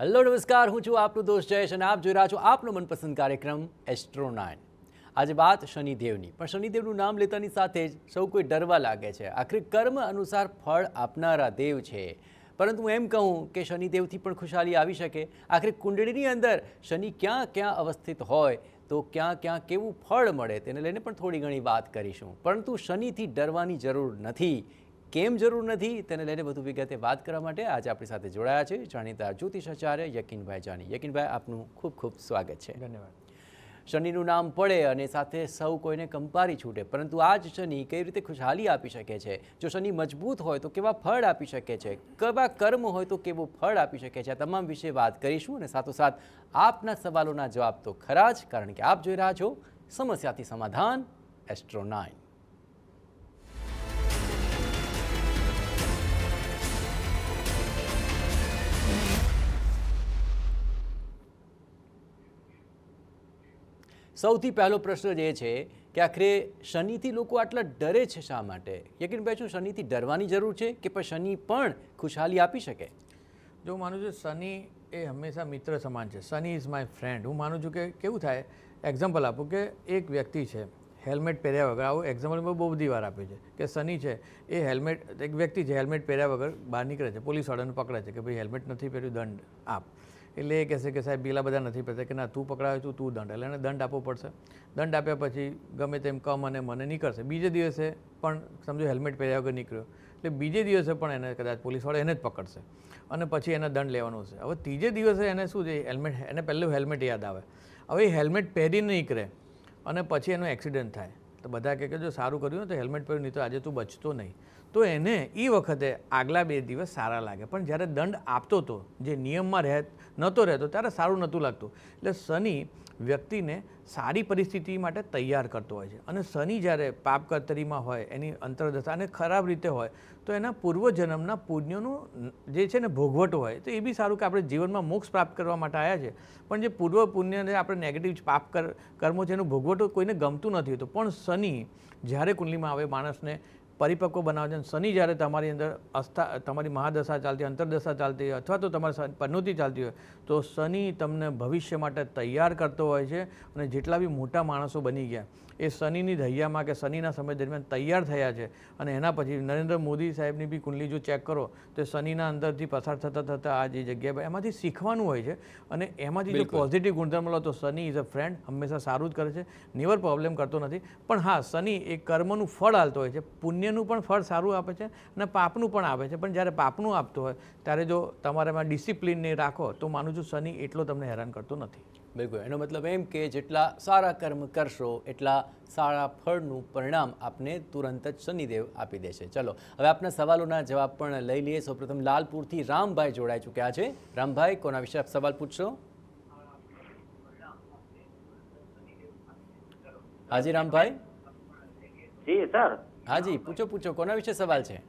Hello નમસ્કાર, હું છું આપનો દોસ્ત જયેશ અને આપ જોઈ રહ્યા છો આપનો મનપસંદ કાર્યક્રમ એસ્ટ્રો 9। આજે વાત શનિદેવની, પણ શનિદેવનું નામ લેતાની સાથે જ સૌ કોઈ ડરવા લાગે છે। આખરે કર્મ અનુસાર ફળ આપનારા દેવ છે, પરંતુ હું એમ કહું કે શનિદેવથી પણ ખુશાલી આવી શકે। આખરે કુંડળીની અંદર શનિ ક્યાં ક્યાં અવસ્થિત હોય તો ક્યાં ક્યાં કેવું ફળ મળે તેને લઈને પણ થોડી ઘણી વાત કરીશું, પરંતુ શનિથી ડરવાની જરૂર નથી। કેમ જરૂર નથી તેને લઈને વધુ વિગતે વાત કરવા માટે આજે આપણી સાથે જોડાયા છે જાણીતા જ્યોતિષાચાર્ય યકીનભાઈ જાની। યકીનભાઈ, આપનું ખૂબ ખૂબ સ્વાગત છે। ધન્યવાદ। શનિનું નામ પડે અને સાથે સૌ કોઈને કંપારી છૂટે, પરંતુ આ જ શનિ કઈ રીતે ખુશહાલી આપી શકે છે? જો શનિ મજબૂત હોય તો કેવા ફળ આપી શકે છે? કેવા કર્મ હોય તો કેવું ફળ આપી શકે છે? આ તમામ વિશે વાત કરીશું અને સાથોસાથ આપના સવાલોના જવાબ તો ખરા જ, કારણ કે આપ જોઈ રહ્યા છો સમસ્યાથી સમાધાન એસ્ટ્રો 9। સૌથી પહેલો પ્રશ્ન એ છે કે આખરે શનિથી લોકો આટલા ડરે છે શા માટે? યકીનભાઈ, શું શનિથી ડરવાની જરૂર છે કે પછી શનિ પણ ખુશહાલી આપી શકે? જો હું માનું છું શનિ એ હંમેશા મિત્ર સમાન છે। શનિ ઇઝ માય ફ્રેન્ડ। હું માનું છું કે કેવું થાય, એક્ઝામ્પલ આપું કે એક વ્યક્તિ છે હેલ્મેટ પહેર્યા વગર, આવું એક્ઝામ્પલ મેં બહુ બધી વાર આપ્યું છે કે શનિ છે એ એક વ્યક્તિ છે હેલ્મેટ પહેર્યા વગર બહાર નીકળે છે, પોલીસવાળાને પકડે છે કે ભાઈ હેલ્મેટ નથી પહેર્યું, દંડ આપ। એટલે એ કહેશે કે સાહેબ પેલા બધા નથી પહેરતા, કે ના તું પકડાવે તું દંડ, એટલે એને દંડ આપવો પડશે। દંડ આપ્યા પછી ગમે તેમ કમ અને મને નીકળશે। બીજે દિવસે પણ સમજો હેલ્મેટ પહેર્યા વગર નીકળ્યો, એટલે બીજે દિવસે પણ એને કદાચ પોલીસવાળા એને જ પકડશે અને પછી એને દંડ લેવાનો છે। હવે ત્રીજે દિવસે એને શું છે, હેલ્મેટ, એને પહેલું હેલ્મેટ યાદ આવે, હવે એ હેલ્મેટ પહેરીને નીકળે અને પછી એનો એક્સિડન્ટ થાય તો બધા કહે કે જો સારું કર્યું ને તો હેલ્મેટ પહેર્યું, નહીં તો આજે તું બચતો નહીં। તો એને એ વખતે આગલા 2 દિવસ સારા લાગે, પણ જ્યારે દંડ આપતો હતો, જે નિયમમાં નહોતો રહેતો, ત્યારે સારું નહોતું લાગતું। એટલે શનિ વ્યક્તિને સારી પરિસ્થિતિ માટે તૈયાર કરતો હોય છે, અને શનિ જ્યારે પાપ કર્તરીમાં હોય, એની અંતરદશા અને ખરાબ રીતે હોય તો એના પૂર્વજન્મના પુણ્યનું જે છે ને ભોગવટો હોય, તો એ બી સારું કે આપણે જીવનમાં મોક્ષ પ્રાપ્ત કરવા માટે આવ્યા છે, પણ જે પૂર્વ પુણ્યને આપણે નેગેટિવ પાપ કર્મો છે એનું ભોગવટો કોઈને ગમતું નથી હોતું। પણ શનિ જ્યારે કુંડલીમાં આવે, માણસને પરિપક્વ બનાવે છે। શનિ જ્યારે તમારી અંદર તમારી મહાદશા ચાલતી હોય, અંતરદશા ચાલતી હોય, અથવા તો તમારી પનોતી ચાલતી હોય, તો શનિ તમને ભવિષ્ય માટે તૈયાર કરતો હોય છે। અને જેટલા બી મોટા માણસો બની ગયા એ શનિની દૈયામાં કે શનિના સમય દરમિયાન તૈયાર થયા છે। અને એના પછી નરેન્દ્ર મોદી સાહેબની બી કુંડલી જો ચેક કરો તો શનિના અંદરથી પસાર થતાં થતાં આ જે જગ્યાએ એમાંથી શીખવાનું હોય છે, અને એમાંથી જો પોઝિટિવ ગુણધર્મ લો તો શનિ ઇઝ અ ફ્રેન્ડ, હંમેશા સારું જ કરે છે, નેવર પ્રોબ્લેમ કરતો નથી। પણ હા, શનિ એ કર્મનું ફળ આપતો હોય છે, પુણ્યનું પણ ફળ સારું આપે છે અને પાપનું પણ આપે છે। પણ જ્યારે પાપનું આપતો હોય ત્યારે જો તમારામાં ડિસિપ્લિનને રાખો તો માનું છું શનિ એટલો તમને હેરાન કરતો નથી। બિલકુલ, એનો મતલબ એમ કે જેટલા સારા કર્મ કરશો એટલા સારા ફળનું પરિણામ આપને તુરંત જ શનિદેવ આપી દેશે। ચલો, હવે આપના સવાલોના જવાબ પણ લઈ લઈએ। સૌપ્રથમ લાલપુરથી રામભાઈ જોડાઈ ચૂક્યા છે। રામભાઈ, કોના વિશે આપ સવાલ પૂછશો? હાજી રામભાઈ। જી સર। હાજી, પૂછો, કોના વિશે સવાલ છે?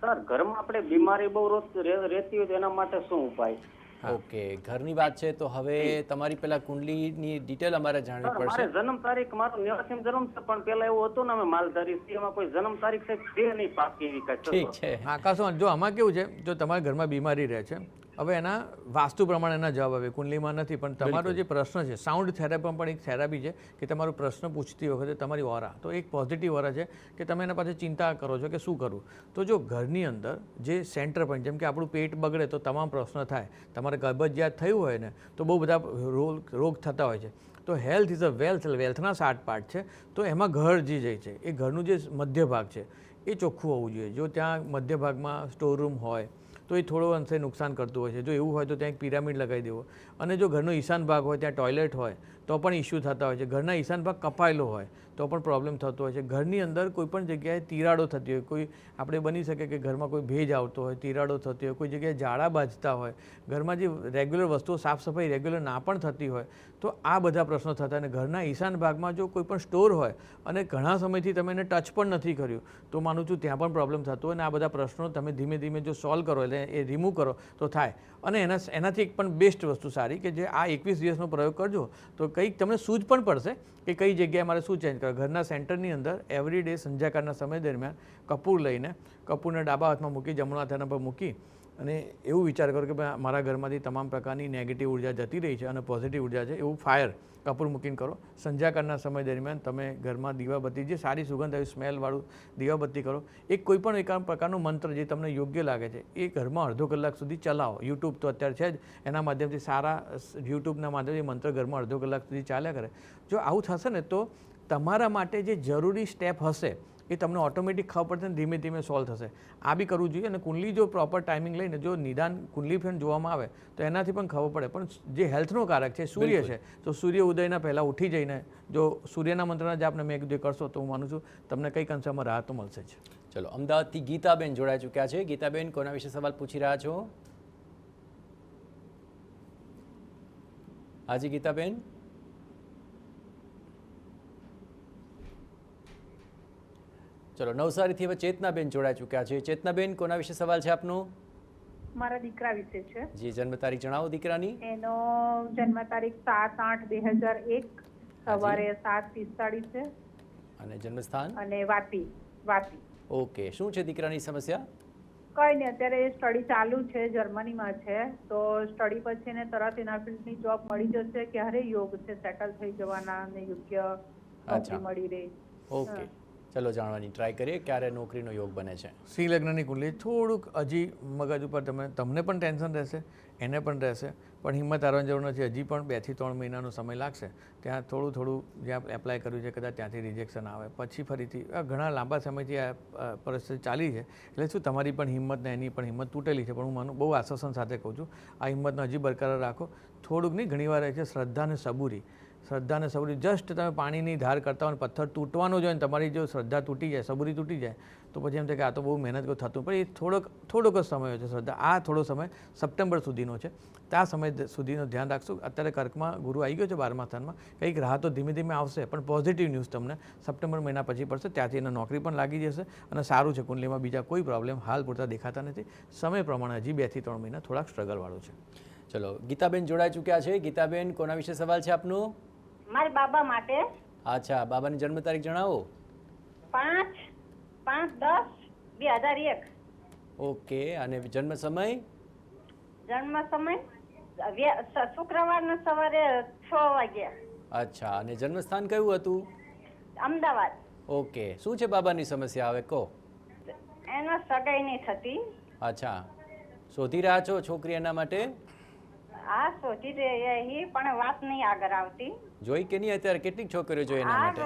સર, ઘરમાં આપણે બીમારી બહુ રહેતી હોય તો એના માટે શું ઉપાય? ઓકે, ઘરની વાત છે તો હવે તમારી પેલા કુંડલીની ડિટેલ અમારે જાણવી પડશે। મારે જન્મ તારીખ, મારો 89 જન્મ છે, પણ પેલા એવું હતું ને અમે માલધારી છીએ, એમાં કોઈ જન્મ તારીખ છે નહીં પાકી એવી કઈ? ઠીક છે। આકાશમાં જો આમાં કેવું છે, જો તમારા ઘરમાં બીમારી રહે છે, હવે એના વાસ્તુ પ્રમાણે એના જવાબ આવે, કુંડલીમાં નથી, પણ તમારો જે પ્રશ્ન છે, સાઉન્ડ થેરાપી પણ એક થેરાપી છે કે તમારો પ્રશ્ન પૂછતી વખતે તમારી ઓરા, તો એક પોઝિટિવ ઓરા છે કે તમે એના પાસે ચિંતા કરો છો કે શું કરવું। તો જો ઘરની અંદર જે સેન્ટર પોઈન્ટ, જેમ કે આપણું પેટ બગડે તો તમામ પ્રશ્ન થાય, તમારે કબજિયાત થયું હોય ને તો બહુ બધા રોગ થતા હોય છે। તો હેલ્થ ઇઝ અ વેલ્થ, વેલ્થના 7 પાર્ટ છે, તો એમાં ઘર જે જાય છે એ ઘરનું જે મધ્ય ભાગ છે એ ચોખ્ખું હોવું જોઈએ। જો ત્યાં મધ્ય ભાગમાં સ્ટોર રૂમ હોય તો એ થોડો અંશે નુકસાન કરતું હોય છે, જો એવું હોય તો ત્યાં એક પિરામિડ લગાવી દેવો। અને જો ઘરનો ઈશાન ભાગ હોય, ત્યાં ટોયલેટ હોય તો પણ ઇસ્યુ થતા હોય છે, ઘરના ઈશાન ભાગ કપાયેલો હોય તો પણ પ્રોબ્લેમ થતો હોય છે, ઘરની અંદર કોઈ પણ જગ્યાએ તિરાડો થતી હોય, કોઈ આપણે બની શકે કે ઘરમાં કોઈ ભેજ આવતો હોય, તિરાડો થતી હોય, કોઈ જગ્યાએ ઝાડા બાજતા હોય, ઘરમાં જે રેગ્યુલર વસ્તુઓ સાફ સફાઈ રેગ્યુલર ના પણ થતી હોય, તો આ બધા પ્રશ્નો થતા। અને ઘરના ઈશાન ભાગમાં જો કોઈ પણ સ્ટોર હોય અને ઘણા સમયથી તમે એને ટચ પણ નથી કર્યું તો માનું છું ત્યાં પણ પ્રોબ્લેમ થતો હોય। અને આ બધા પ્રશ્નો તમે ધીમે ધીમે જો સોલ્વ કરો, એટલે એ રિમૂવ કરો તો થાય। અને એનાથી એક પણ બેસ્ટ વસ્તુ સારી કે જે આ 21 દિવસનો પ્રયોગ કરજો તો કંઈક તમને સૂઝ પણ પડશે કે કઈ જગ્યાએ મારે શું ચેન્જ કરો। ઘરના સેન્ટરની અંદર એવરી ડે સંધ્યાકાળના સમય દરમિયાન કપૂર લઈને, કપૂરને ડાબા હાથમાં મૂકી, જમણા હાથના પર મૂકી અને એવું વિચાર કરો કે ભાઈ મારા ઘરમાંથી તમામ પ્રકારની નેગેટિવ ઉર્જા જતી રહી છે અને પોઝિટિવ ઉર્જા છે, એવું ફાયર કપૂર મૂકીને કરો. સંધ્યાકાળના સમય દરમિયાન તમે ઘરમાં દીવાબત્તી, જે સારી સુગંધ આવી સ્મેલવાળું દીવાબત્તી કરો. એક કોઈ પણ એક પ્રકારનો મંત્ર જે તમને યોગ્ય લાગે છે એ ઘરમાં અડધો કલાક સુધી ચલાવો. યુટ્યુબ તો અત્યારે છે જ, એના માધ્યમથી સારા યુટ્યુબના માધ્યમથી મંત્ર ઘરમાં અડધો કલાક સુધી ચાલ્યા કરે. જો આવું થશે ને તો તમારા માટે જે જરૂરી સ્ટેપ હશે એ તમને ઓટોમેટિક ખબર પડશે ને ધીમે ધીમે સોલ્વ થશે. આ બી કરવું જોઈએ. અને કુંડલી જો પ્રોપર ટાઈમિંગ લઈને જો નિદાન કુંડલી ફેન જોવામાં આવે તો એનાથી પણ ખબર પડે. પણ જે હેલ્થનો કારક છે સૂર્ય છે, તો સૂર્ય ઉદયના પહેલાં ઉઠી જઈને જો સૂર્યના મંત્રના જાપને મેં કીધું કરશો તો હું માનું છું તમને કંઈક અંશમાં રાહત તો મળશે જ. ચલો, અમદાવાદથી ગીતાબેન જોડાઈ ચૂક્યા છે. ગીતાબેન, કોના વિશે સવાલ પૂછી રહ્યા છો? હાજી ગીતાબેન. ચલો, નવસારીથી હવે ચેતનાબેન જોડાઈ ચૂક્યા છે. ચેતનાબેન, કોના વિશે સવાલ છે આપનો? મારા દીકરા વિશે છે. જી, જન્મ તારીખ જણાવો દીકરાની. એનો જન્મ તારીખ 7/8/2001 સવારે 7:45 છે. અને જન્મસ્થાન? અને વાપી. ઓકે, શું છે દીકરાની સમસ્યા? કઈ નહીં, અત્યારે સ્ટડી ચાલુ છે, જર્મનીમાં છે. તો સ્ટડી પછી એને તરત એના ફિલ્ડની જોબ મળી જશે? ક્યારે યોગ છે સેટલ થઈ જવાના અને યોગ્ય નોકરી મળી રહે? ઓકે, ચલો જાણવાની ટ્રાય કરીએ ક્યારે નોકરીનો યોગ બને છે. સિંહ લગ્નની કુંડલી થોડુંક હજી મગજ ઉપર તમને પણ ટેન્શન રહેશે, એને પણ રહેશે, પણ હિંમત હારવાની જરૂર નથી. હજી પણ 2 થી 3 મહિનાનો સમય લાગશે. ત્યાં થોડું જ્યાં એપ્લાય કર્યું છે કદાચ ત્યાંથી રિજેક્શન આવે, પછી ફરીથી ઘણા લાંબા સમયથી આ પરિસ્થિતિ ચાલી છે. એટલે શું તમારી પણ હિંમત ને એની પણ હિંમત તૂટેલી છે, પણ હું માનું બહુ આશ્વાસન સાથે કહું છું આ હિંમતને હજી બરકરાર રાખો. થોડુંક નહીં, ઘણીવાર રહે છે શ્રદ્ધા અને સબૂરી. જસ્ટ તમે પાણીની ધાર કરતા હોય, પથ્થર તૂટવાનો જોઈએ, તમારી જો શ્રદ્ધા તૂટી જાય, સબૂરી તૂટી જાય તો પછી એમ થાય કે આ તો બહુ મહેનત થતું, પણ એ થોડોક જ સમય હોય છે શ્રદ્ધા. આ થોડો સમય સપ્ટેમ્બર સુધીનો છે. આ સમય સુધીનું ધ્યાન રાખશું. અત્યારે કર્કમાં ગુરુ આવી ગયો છે 12મા સ્થાનમાં. કંઈક રાહતો ધીમે ધીમે આવશે, પણ પોઝિટિવ ન્યૂઝ તમને સપ્ટેમ્બર મહિના પછી પડશે. ત્યાંથી એને નોકરી પણ લાગી જશે અને સારું છે. કુંડલીમાં બીજા કોઈ પ્રોબ્લેમ હાલ પૂરતા દેખાતા નથી. સમય પ્રમાણે હજી 2 થી 3 મહિના થોડાક સ્ટ્રગલવાળું છે. ચલો, ગીતાબેન જોડાઈ ચૂક્યા છે. ગીતાબેન, કોના વિશે સવાલ છે આપનો? મારા બાબા માટે. અચ્છા, બાબાની જન્મ તારીખ જણાવો. 5/10/2001. ઓકે, અને જન્મ સમય? જન્મ સમય શુક્રવારના સવારે 6 વાગ્યા. અચ્છા, અને જન્મસ્થાન કયું હતું? અમદાવાદ. ઓકે, શું છે બાબાની સમસ્યા હવે કહો? એનો સગાઈ નહીં થતી. અચ્છા, શોધી રહ્યા છો છોકરી એના માટે? આ શોધી રહી પણ વાત નહીં આગળ આવતી. જોઈ કે નહીં અત્યારે? કેટલીક છોકરીઓ જોઈ એના માટે?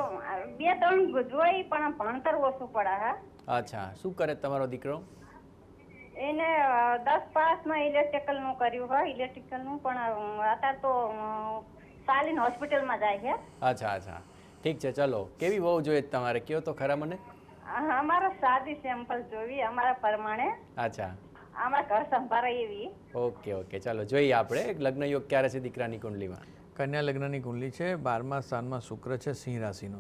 2-3 જોઈ પણ ભણતર ઓછું પડે. હા. અચ્છા, શું કરે તમારો દીકરો? એને 10 પાસમાં ઇલેક્ટ્રિકલનું કર્યું હોય, ઇલેક્ટ્રિકલનું, પણ અત્યારે તો સાલીન હોસ્પિટલમાં જાય છે. અચ્છા, ઠીક છે. ચલો, કેવી વહુ જોઈએ તમારે કયો તો ખરા મને? અમારા સાદી સિમ્પલ જોવી, અમારા પ્રમાણે. અચ્છા, અમારા ઘર સંભાળે એવી. ઓકે, ચાલો જોઈએ આપણે લગ્ન યોગ ક્યારે છે દીકરાની કુંડલીમાં. કન્યા લગ્નની કુંડલી છે. 12મા સ્થાનમાં શુક્ર છે, સિંહ રાશિનો,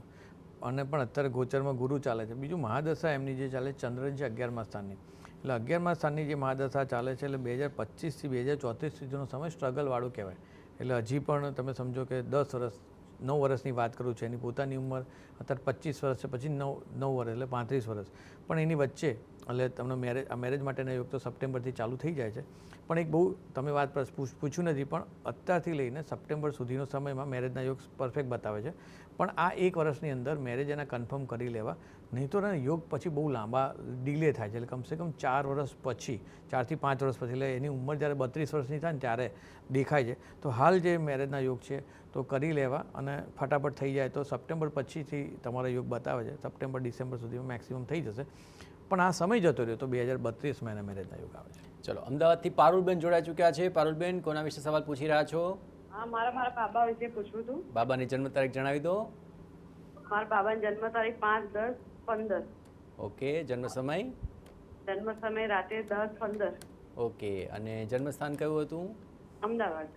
અને પણ અત્યારે ગોચરમાં ગુરુ ચાલે છે. બીજું મહાદશા એમની જે ચાલે ચંદ્ર છે 11મા સ્થાનની. એટલે 11મા સ્થાનની જે મહાદશા ચાલે છે, એટલે 2025 થી 2034 સુધીનો સમય સ્ટ્રગલવાળું કહેવાય. એટલે હજી પણ તમે સમજો કે 9 વર્ષની વાત કરું છું. એની પોતાની ઉંમર અત્યારે 25 વર્ષ છે, પછી 9 વર્ષ એટલે 35 વર્ષ. પણ એની વચ્ચે એટલે તમને મેરેજ માટેના યોગ તો સપ્ટેમ્બરથી ચાલુ થઈ જાય છે. પણ એક બહુ તમે વાત પૂછ્યું નથી, પણ અત્યારથી લઈને સપ્ટેમ્બર સુધીનો સમયમાં મેરેજના યોગ પરફેક્ટ બતાવે છે. પણ આ 1 વર્ષની અંદર મેરેજ એના કન્ફર્મ કરી લેવા, નહીં તો યોગ પછી બહુ લાંબા ડિલે થાય છે. એટલે કમસે કમ 4 વર્ષ પછી, 4 થી 5 વર્ષ પછી, એટલે એની ઉંમર જ્યારે 32 વર્ષની થાય ને ત્યારે દેખાય છે. તો હાલ જે મેરેજના યોગ છે તો કરી લેવા અને ફટાફટ થઈ જાય તો સપ્ટેમ્બર પછીથી તમારા યોગ બતાવે છે. સપ્ટેમ્બર ડિસેમ્બર સુધીમાં મેક્સિમમ થઈ જશે. પણ આ સમય જતો રહ્યો તો 2032 મહિના મેરેજના યોગ આવે છે. ચલો, અમદાવાદથી પારુલબેન જોડાઈ ચૂક્યા છે. પારુલબેન, કોના વિશે સવાલ પૂછી રહ્યા છો? હા, મારા બાબા વિશે પૂછવું હતું. બાબાની જન્મ તારીખ જણાવી દો. મારા બાબાની જન્મ તારીખ 5/10/15. ઓકે, જન્મ સમય? જન્મ સમય રાતે 10:15. ઓકે, અને જન્મસ્થાન કયું હતું? અમદાવાદ.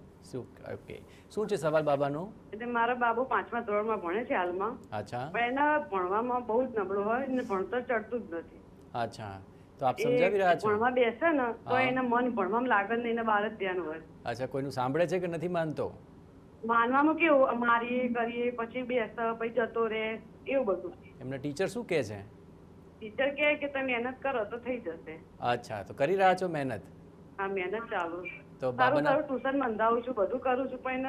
ઓકે, શું છે સવાલ બાબાનો? એટલે મારો બાબુ 5મા ધોરણમાં ભણે છે હાલમાં. અચ્છા, પણ એના ભણવામાં બહુ જ નબળો હોય ને ભણતર ચડતું જ નથી. અચ્છા, તો આપ સમજાવી રહ્યા છો? ભણવા બેસે ને તો એના મન ભણવામાં લાગે ને એના બહાર જ ધ્યાન હોય. અચ્છા, કોઈનું સાંભળે છે કે નથી માનતો? માનવામાં કેવું, મારીએ કરીએ પછી બેસે પછી જતો રહે, એવું બધું. એમના ટીચર શું કહે છે? ટીચર કહે કે તમે મહેનત કરો તો થઈ જશે. અચ્છા, તો કરી રહ્યા છો મહેનત? હા મહેનત ચાલુ છે. તો સારું બાબાના સારું ટ્યુશન બંધાવું છું, બધું કરું છું, પણ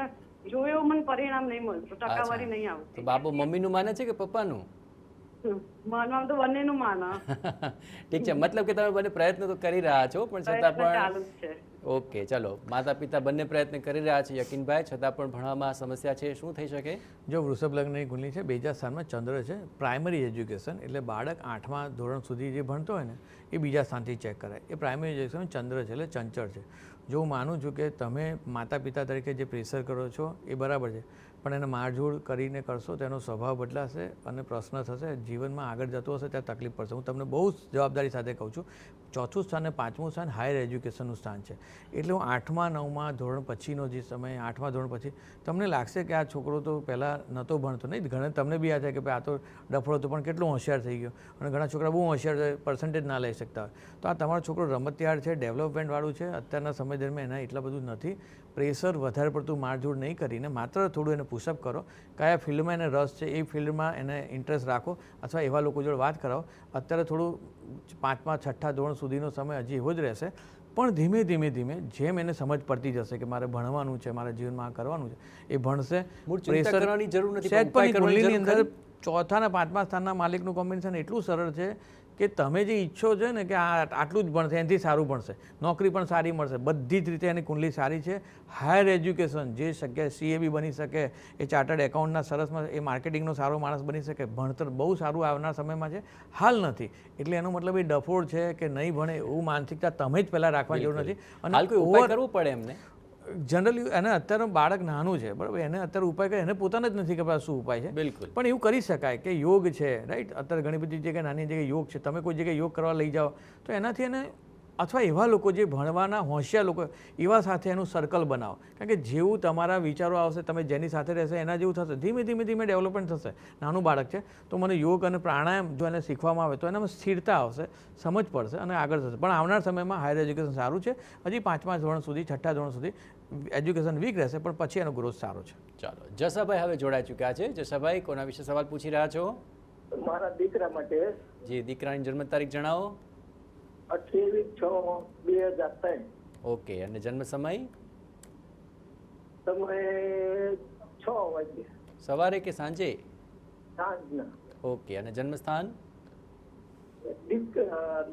જોયું એવું મને પરિણામ નહીં મળતું, ટકાવારી નહીં તો આવતી. બાબુ મમ્મીનું માને છે કે પપ્પાનું? માનવામાં તો બંનેનું માનો. ઠીક છે, મતલબ કે તમે બંને પ્રયત્ન તો કરી રહ્યા છો પણ છતાં પ્રયત્ન ચાલુ પણ જ છે. ઓકે, ચલો, માતા પિતા બંને પ્રયત્ન કરી રહ્યા છે યકીનભાઈ, છતાં પણ ભણવામાં સમસ્યા છે, શું થઈ શકે? જો વૃષભ લગ્નની કુંડલી છે, બીજા સ્થાનમાં ચંદ્ર છે, પ્રાઇમરી એજ્યુકેશન એટલે બાળક 8મા ધોરણ સુધી જે ભણતો હોય ને એ બીજા સ્થાનથી ચેક કરાય. એ પ્રાઇમરી એજ્યુકેશન ચંદ્ર છે એટલે ચંચળ છે. જો હું માનું છું કે તમે માતા પિતા તરીકે જે પ્રેશર કરો છો એ બરાબર છે, પણ એને મારઝૂડ કરીને કરશો તો એનો સ્વભાવ બદલાશે અને પ્રશ્ન થશે, જીવનમાં આગળ જતો હશે ત્યાં તકલીફ પડશે. હું તમને બહુ જ જવાબદારી સાથે કહું છું, 4થું સ્થાન અને 5મું સ્થાન હાયર એજ્યુકેશનનું સ્થાન છે. એટલે હું 8મા 9મા ધોરણ પછીનો જે સમય, 8મા ધોરણ પછી તમને લાગશે કે આ છોકરો તો પહેલાં નહોતો ભણતો, નહીં ઘણા તમને બી આ થાય કે ભાઈ આ તો ડફળો હતો પણ કેટલો હોશિયાર થઈ ગયો, અને ઘણા છોકરા બહુ હોશિયાર છે, પર્સન્ટેજ ના લઈ શકતા હોય. તો આ તમારો છોકરો રમતિયાળ છે, ડેવલપમેન્ટવાળું છે, અત્યારના સમય દરમિયાન એના એટલા બધું નથી. પ્રેશર વધારે પડતું મારઝૂડ નહીં કરીને માત્ર થોડું એને પુશઅપ કરો, કયા ફિલ્ડમાં એને રસ છે એ ફિલ્ડમાં એને ઇન્ટરેસ્ટ રાખો, અથવા એવા લોકો જોડે વાત કરાવો. અત્યારે થોડું 5મા 6ઠા ધોરણ સુધીનો સમય હજી એવો જ રહેશે, પણ ધીમે ધીમે જેમ એને સમજ પડતી જશે કે મારે ભણવાનું છે, મારા જીવનમાં આ કરવાનું છે, એ ભણશે. ચિંતા કરવાની જરૂર નથી, સહેજ ઉપાય પણ કરવાની કુંડલીની જરૂર અંદર 4થા અને 5મા સ્થાનના માલિકનું કોમ્બિનેશન એટલું સરળ છે કે તમે જે ઈચ્છો છો ને કે આ આટલું જ ભણશે, એનાથી સારું ભણશે, નોકરી પણ સારી મળશે, બધી જ રીતે એની કુંડલી સારી છે. હાયર એજ્યુકેશન જે શક્ય, CA બી બની શકે, એ ચાર્ટર્ડ એકાઉન્ટના સરસમાં, એ માર્કેટિંગનો સારો માણસ બની શકે, ભણતર બહુ સારું આવનાર સમયમાં છે. હાલ નથી એટલે એનો મતલબ એ ડફોડ છે કે નહીં ભણે એવું માનસિકતા તમે જ પહેલાં રાખવાની જરૂર નથી. હાલ કોઈ ઉપાય કરવો પડે એમને? જનરલી એને અત્યારે બાળક નાનું છે બરાબર, એને અત્યારે ઉપાય કરે, એને પોતાને જ નથી ખબર શું ઉપાય છે. બિલકુલ. પણ એવું કરી શકાય કે યોગ છે, રાઈટ, અત્યારે ઘણી બધી જગ્યાએ નાની જગ્યાએ યોગ છે, તમે કોઈ જગ્યાએ યોગ કરવા લઈ જાઓ તો એનાથી એને, અથવા એવા લોકો જે ભણવાના હોશિયાર લોકો એવા સાથે એનું સર્કલ બનાવો, કારણ કે જેવું તમારા વિચારો આવશે, તમે જેની સાથે રહેશે એના જેવું થશે, ધીમે ધીમે ડેવલપમેન્ટ થશે. નાનું બાળક છે તો મને યોગ અને પ્રાણાયામ જો એને શીખવામાં આવે તો એનામાં સ્થિરતા આવશે, સમજ પડશે અને આગળ થશે. પણ આવનાર સમયમાં હાયર એજ્યુકેશન સારું છે, હજી 5મા ધોરણ સુધી 6ઠા ધોરણ સુધી એજ્યુકેશન વીક રહેશે, પણ પછી એનો ગ્રોથ સારો છે. ચાલો, જસાભાઈ હવે જોડાઈ ચૂક્યા છે. જસાભાઈ, કોના વિશે સવાલ પૂછી રહ્યા છો? મારા દીકરા માટે. જી, દીકરાની જન્મ તારીખ જણાવો. 28/6/2003. ઓકે, અને જન્મ સમય? સમય 6 વાગે સવારે કે સાંજે? સાંજના. ઓકે, અને જન્મ સ્થાન?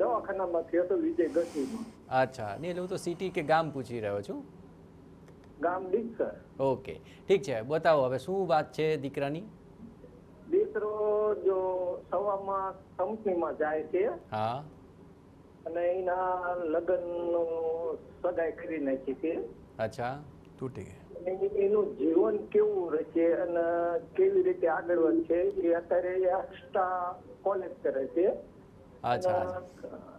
દવાખાનામાં થયો હતો વિજય ગઢવીમાં. અચ્છા, નહીં એટલે હું તો સિટી કે ગામ પૂછી રહ્યો છું. ગામ દીકસર. ઓકે, ઠીક છે, બતાવો હવે શું વાત છે દીકરાની? દીકરો જો સવામાં કંપનીમાં જાય છે હા. અને એના લગ્નનો સગાઈ કરી નાખી છે. અચ્છા. તૂટી ગઈ. એનું જીવન કેવું રહેશે અને કેવી રીતે આગળ વધશે એ અત્યારે એક્સ્ટ્રા કોલેજ કરે છે. અચ્છા.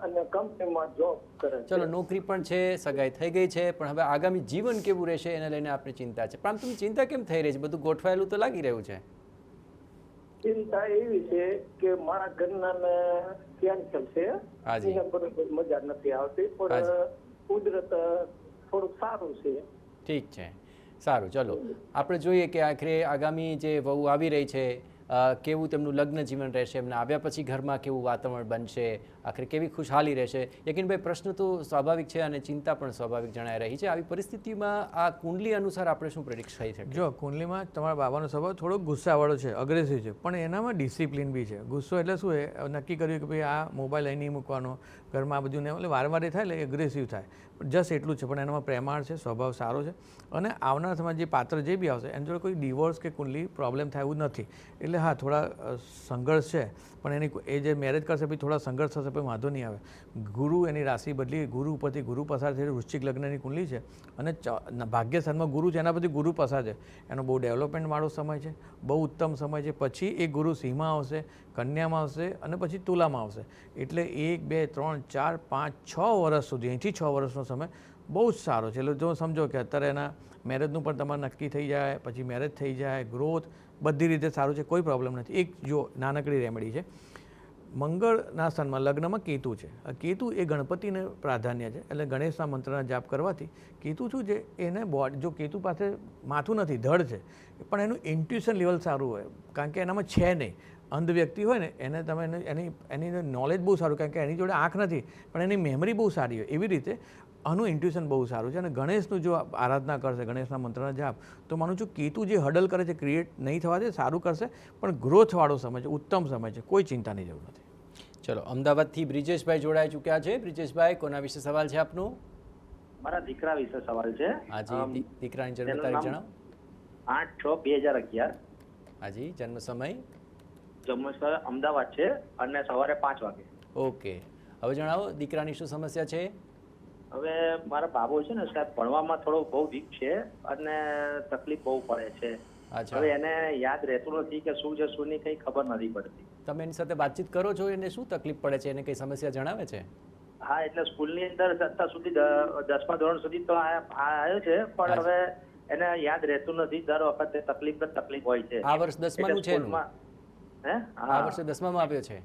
અને કંપનીમાં જોબ કરે છે. ચલો, નોકરી પણ છે, સગાઈ થઈ ગઈ છે, પણ હવે આગામી જીવન કેવું રહેશે એને લઈને આપણી ચિંતા છે. પણ તમે ચિંતા કેમ થઈ રહી છે? બધું ગોઠવાયેલું તો લાગી રહ્યું છે. ચિંતા એવી છે કે મારા ઘરના કેન્સર છે, એને બરોબર મજા નથી આવતી, પણ કુદરત થોડુંક સારું છે. ઠીક છે, સારું. ચલો, આપણે જોઈએ કે આખરે આગામી જે વહુ આવી રહી છે કેવું તેમનું લગ્ન જીવન રહેશે, એમને આવ્યા પછી ઘરમાં કેવું વાતાવરણ બનશે, આખરે કેવી ખુશહાલી રહેશે. યકીનભાઈ, પ્રશ્ન તો સ્વાભાવિક છે અને ચિંતા પણ સ્વાભાવિક જણાઈ રહી છે. આવી પરિસ્થિતિમાં આ કુંડલી અનુસાર આપણે શું પ્રેડિક્ટ થઈ શકે? જો કુંડલીમાં તમારા બાબાનો સ્વભાવ થોડો ગુસ્સાવાળો છે, અગ્રેસિવ છે, પણ એનામાં ડિસિપ્લિન બી છે. ગુસ્સો એટલે શું છે, નક્કી કર્યું કે ભાઈ આ મોબાઈલ અહીં નહીં મૂકવાનો, ઘરમાં આ બધું ને એટલે વારંવાર થાય એટલે એગ્રેસિવ થાય, જસ્ટ એટલું જ છે. પણ એનામાં પ્રેમાળ છે, સ્વભાવ સારો છે, અને આવનાર સમય જે પાત્ર જે બી આવશે એની જોડે કોઈ ડિવોર્સ કે કુંડલી પ્રોબ્લેમ થાય એવું નથી. એટલે હા, થોડા સંઘર્ષ છે, પણ એની એ જે મેરેજ કરશે પછી થોડા સંઘર્ષ થશે, પછી વાંધો નહીં આવે. ગુરુ એની રાશિ બદલી, ગુરુ ઉપરથી ગુરુ પસાર થઈ, વૃશ્ચિક લગ્નની કુંડલી છે અને ભાગ્યસ્થાનમાં ગુરુ છે, એના પછી ગુરુ પસાર છે. એનો બહુ ડેવલપમેન્ટવાળો સમય છે, બહુ ઉત્તમ સમય છે. પછી એ ગુરુ સિંહમાં આવશે, કન્યામાં આવશે અને પછી તુલામાં આવશે. એટલે 1 2 3 4 5 6 વર્ષ સુધી, અહીંથી 6 વર્ષનો સમય બહુ જ સારો છે. એટલે જો સમજો કે અત્યારે એના મેરેજનું પણ તમારે નક્કી થઈ જાય, પછી મેરેજ થઈ જાય, ગ્રોથ બધી રીતે સારું છે, કોઈ પ્રોબ્લેમ નથી. એક જો નાનકડી રેમેડી છે, મંગળના સ્થાનમાં લગ્નમાં કેતુ છે. કેતુ એ ગણપતિને પ્રાધાન્ય છે, એટલે ગણેશના મંત્રના જાપ કરવાથી કેતુ શું છે, એને બોડી, જો કેતુ પાસે માથું નથી, ધડ છે, પણ એનું ઇન્ટ્યુશન લેવલ સારું હોય, કારણ કે એનામાં છે નહીં. અંધ વ્યક્તિ હોય ને એને તમે એની નોલેજ બહુ સારું, કારણ કે એની જોડે આંખ નથી પણ એની મેમરી બહુ સારી હોય. એવી રીતે આનું ઇન્ટ્યુશન બહુ સારું છે અને ગણેશનું જો આરાધના કરશે, ગણેશના મંત્રના જાપ, તો માનું છું કેતુ જે હડલ કરે છે ક્રિએટ નહીં થવા દે, સારું કરશે, પણ ગ્રોથવાળો સમય છે, ઉત્તમ સમય છે, કોઈ ચિંતાની જરૂર નથી. ચલો, અમદાવાદથી બ્રિજેશભાઈ જોડાઈ ચૂક્યા છે. બ્રિજેશભાઈ, કોના વિશે સવાલ છે આપનો? મારા દીકરા વિશે સવાલ છે. હાજી, દીકરાની જન્મ તારીખ જણાવો. 8/6/2011. હાજી, જન્મ સમય? જન્મ સ્થળ અમદાવાદ છે અને સવારે 5 વાગે. ઓકે, હવે જણાવો દીકરાની શું સમસ્યા છે? હવે મારા બાબુ છે ને સાહેબ ભણવામાં થોડો બહુ વીક છે અને તકલીફ બહુ પડે છે. હવે એને યાદ રહેતું નથી કે શું છે શું નહીં, કઈ ખબર નથી પડતી. તમે એની સાથે વાતચીત કરો છો? એને શું તકલીફ પડે છે? એને કઈ સમસ્યા જણાવે છે? હા, એટલે સ્કૂલની અંદર અત્યાર સુધી 10મા ધોરણ સુધી તો આવ્યો છે, પણ હવે એને યાદ રહેતું નથી. દર વખતે તકલીફ હોય છે. આ વર્ષ 10માનું છે એનું? આ વર્ષે 10મામાં આવ્યો છે?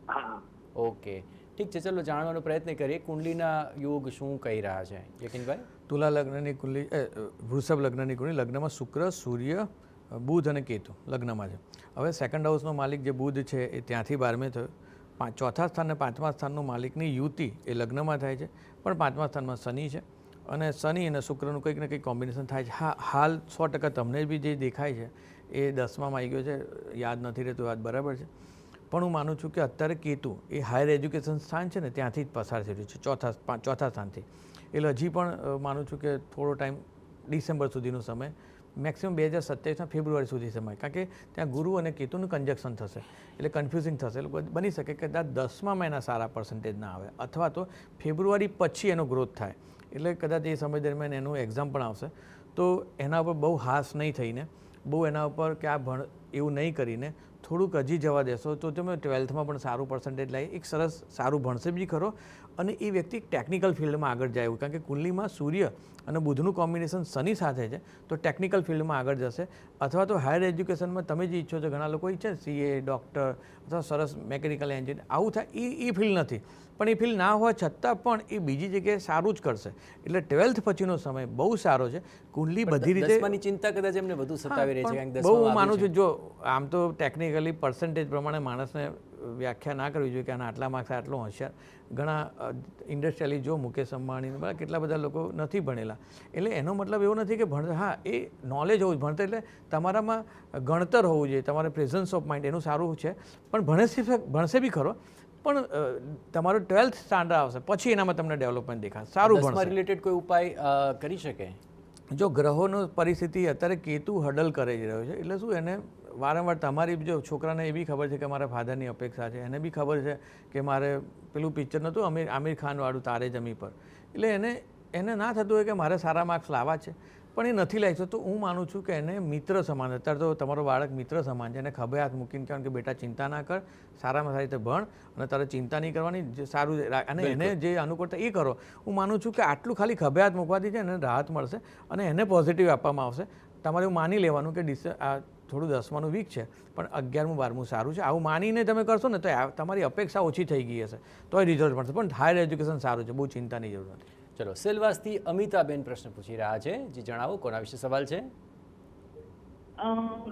હા. ઓકે, ઠીક છે. ચલો, જાણવાનો પ્રયત્ન કરીએ કુંડલીના યોગ શું કહી રહ્યા છે. યકીનભાઈ? તુલા લગ્નની કુંડલી, વૃષભ લગ્નની કુંડલી, લગ્નમાં શુક્ર, સૂર્ય, બુધ અને કેતુ લગ્નમાં છે. હવે સેકન્ડ હાઉસનો માલિક જે બુધ છે એ ત્યાંથી 12મે થયો. ચોથા સ્થાન અને 5મા સ્થાનનું માલિકની યુતિ એ લગ્નમાં થાય છે, પણ 5મા સ્થાનમાં શનિ છે અને શનિ અને શુક્રનું કંઈક ને કંઈક કોમ્બિનેશન થાય છે. હા, હાલ 100% તમને બી જે દેખાય છે એ 10મામાં આવી ગયો છે, યાદ નથી રહેતું, વાત બરાબર છે. પણ હું માનું છું કે અત્યારે કેતુ એ હાયર એજ્યુકેશન સ્થાન છે ને ત્યાંથી જ પસાર થઈ રહ્યું છે, ચોથા સ્થાનથી. એટલે હજી પણ માનું છું કે થોડો ટાઈમ, ડિસેમ્બર સુધીનો સમય, મેક્સિમમ 2027ના ફેબ્રુઆરી સુધી સમય, કારણ કે ત્યાં ગુરુ અને કેતુનું કન્જક્શન થશે એટલે કન્ફ્યુઝિંગ થશે. એટલે બની શકે કે કદાચ 10મામાં એના સારા પર્સન્ટેજ ના આવે, અથવા તો ફેબ્રુઆરી પછી એનો ગ્રોથ થાય, એટલે કદાચ એ સમય દરમિયાન એનું એક્ઝામ પણ આવશે. તો એના ઉપર બહુ હાશ નહીં થઈને, બહુ એના ઉપર કે આ એવું નહીં કરીને થોડુંક હજી જવા દેશો તો તમે 12થમાં પણ સારું પર્સન્ટેજ લાવી એક સરસ સારું ભણશે બી ખરો અને એ વ્યક્તિ ટેકનિકલ ફિલ્ડમાં આગળ જાય એવું, કારણ કે કુંડલીમાં સૂર્ય અને બુધનું કોમ્બિનેશન શનિ સાથે છે, તો ટેકનિકલ ફિલ્ડમાં આગળ જશે. અથવા તો હાયર એજ્યુકેશનમાં તમે જે ઈચ્છો છો, ઘણા લોકો ઈચ્છે CA, ડૉક્ટર અથવા સરસ મેકેનિકલ એન્જિનિયર, આવું થાય એ ફિલ્ડ નથી, પણ એ ફિલ્ડ ના હોવા છતાં પણ એ બીજી જગ્યાએ સારું જ કરશે. એટલે 12th પછીનો સમય બહુ સારો છે. કુંડલી બધી રીતે 10માની ચિંતા કદાચ એમને વધુ સતાવી રહી છે. બહુ હું માનું છું, જો આમ તો ટેકનિકલી પર્સન્ટેજ પ્રમાણે માણસને વ્યાખ્યા ના કરવી જોઈએ કે આના આટલા માર્ક્સ આટલો હોશિયાર. ઘણા ઇન્ડસ્ટ્રીયલી જો મુકેશ અંબાણી બધા કેટલા બધા લોકો નથી ભણેલા, એટલે એનો મતલબ એવો નથી કે ભણતર, હા એ નોલેજ હોવું, ભણતર એટલે તમારામાં ગણતર હોવું જોઈએ, તમારે પ્રેઝન્સ ઓફ માઇન્ડ એનું સારું છે, પણ ભણશે બી ખરો, પણ તમારો 12th સ્ટાન્ડર્ડ આવશે પછી એનામાં તમને ડેવલપમેન્ટ દેખાશે, સારું ભણશે. રિલેટેડ કોઈ ઉપાય કરી શકે? જો ગ્રહોનો પરિસ્થિતિ અત્યારે કેતુ હડલ કરી રહ્યો છે, એટલે શું એને વારંવાર તમારી જો છોકરાને એ બી ખબર છે કે મારા ફાધરની અપેક્ષા છે, એને બી ખબર છે કે મારે પેલું પિક્ચર નહોતું આમિર ખાનવાળું તારે જમી પર, એટલે એને ના થતું હોય કે મારે સારા માર્ક્સ લાવવા છે, પણ એ નથી લાવી શકતો. તો હું માનું છું કે એને મિત્ર સમાન, અત્યારે તો તમારો બાળક મિત્ર સમાન છે, એને ખભે હાથ મૂકીને કહેવાનું કે બેટા ચિંતા ના કર, સારામાં સારી રીતે ભણ અને તારે ચિંતા નહીં કરવાની, સારું, અને એને જે અનુકૂળતા એ કરો. હું માનું છું કે આટલું ખાલી ખભે હાથ મૂકવાથી છે એને રાહત મળશે અને એને પોઝિટિવ આપવામાં આવશે. તમારે એવું માની લેવાનું કે આ થોડું 10માનું વીક છે પણ 11મું 12મું સારું છે, આવું માનીને તમે કરશો ને તો તમારી અપેક્ષા ઓછી થઈ ગઈ હશે તો એ રિઝલ્ટ મળશે. પણ હાયર એજ્યુકેશન સારું છે, બહુ ચિંતાની જરૂર નથી. ચલો, સેલવાસથી અમિતાબેન પ્રશ્ન પૂછી રહ્યા છે. જી જણાવો, કોના વિશે સવાલ છે?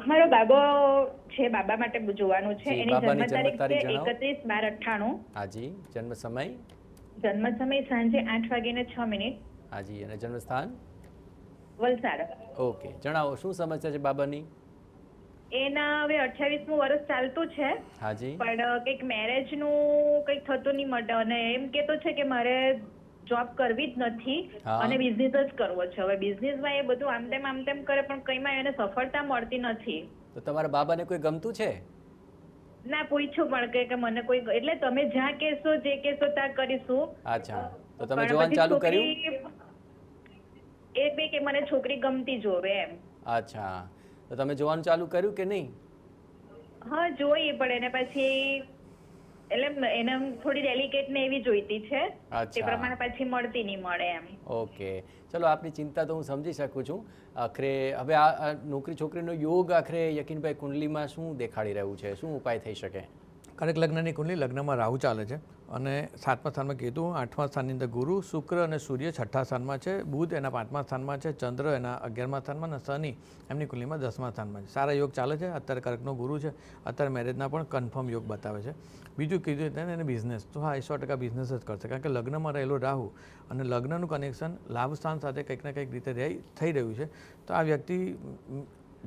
મારો બાબો છે, બાબા માટે જોવાનું છે. એની જન્મ તારીખ છે 31/12/98. હાજી, જન્મ સમય? જન્મ સમય સાંજે 8:06. હાજી, અને જન્મ સ્થાન? વલસાડ. ઓકે, જણાવો શું સમસ્યા છે બાબાની? એના હવે 28મું વર્ષ ચાલતું છે. હાજી. પણ કંઈક મેરેજનું કંઈક થતું નહીં મળે અને એમ કહેતો છે કે મારે જોબ કરવી જ નથી અને બિઝનેસ જ કરવો છે. હવે બિઝનેસમાં એ બધું આમ તેમ કરે પણ કઈમાં એને સફળતા મળતી નથી. તો તમારા બાબાને કોઈ ગમતું છે? ના, પૂછ્યું પણ કે મને કોઈ, એટલે તમે જ્યાં કહેશો જે કહેશો ત્યાં કરીશું. અચ્છા, તો તમે જોવાનું ચાલુ કર્યું? એ બે કે મને છોકરી ગમતી જોવે એમ. અચ્છા, તો તમે જોવાનું ચાલુ કર્યું કે નહીં? હા, જોઈએ, પણ એને પછી એટલે એને થોડી ડેલિકેટ ને એવી જોઈતી છે, તે પ્રમાણે પછી મળતી નહીં મળે એમ. ઓકે, ચલો, આપની ચિંતા તો હું સમજી શકું છું. આખરે હવે આ નોકરી છોકરીનો યોગ આખરે યકીનભાઈ કુંડલીમાં શું દેખાડી રહ્યું છે, શું ઉપાય થઈ શકે? કર્ક લગ્નની કુંડલી, લગ્નમાં રાહુ ચાલે છે, અને 7મા સ્થાનમાં કેતુ, 8મા સ્થાનની અંદર ગુરુ, શુક્ર અને સૂર્ય 6ઠ્ઠા સ્થાનમાં છે, બુધ એના 5મા સ્થાનમાં છે, ચંદ્ર એના 11મા સ્થાનમાં અને શનિ એમની કુંડલીમાં 10મા સ્થાનમાં છે. સારા યોગ ચાલે છે. અત્યારે કર્કનો ગુરુ છે, અત્યારે મેરેજના પણ કન્ફર્મ યોગ બતાવે છે. બીજું કીધું તેને એને બિઝનેસ, તો હા, 100% બિઝનેસ જ કરશે, કારણ કે લગ્નમાં રહેલો રાહુ અને લગ્નનું કનેક્શન લાભ સ્થાન સાથે કંઈક ને કંઈક રીતે થઈ રહ્યું છે. તો આ વ્યક્તિ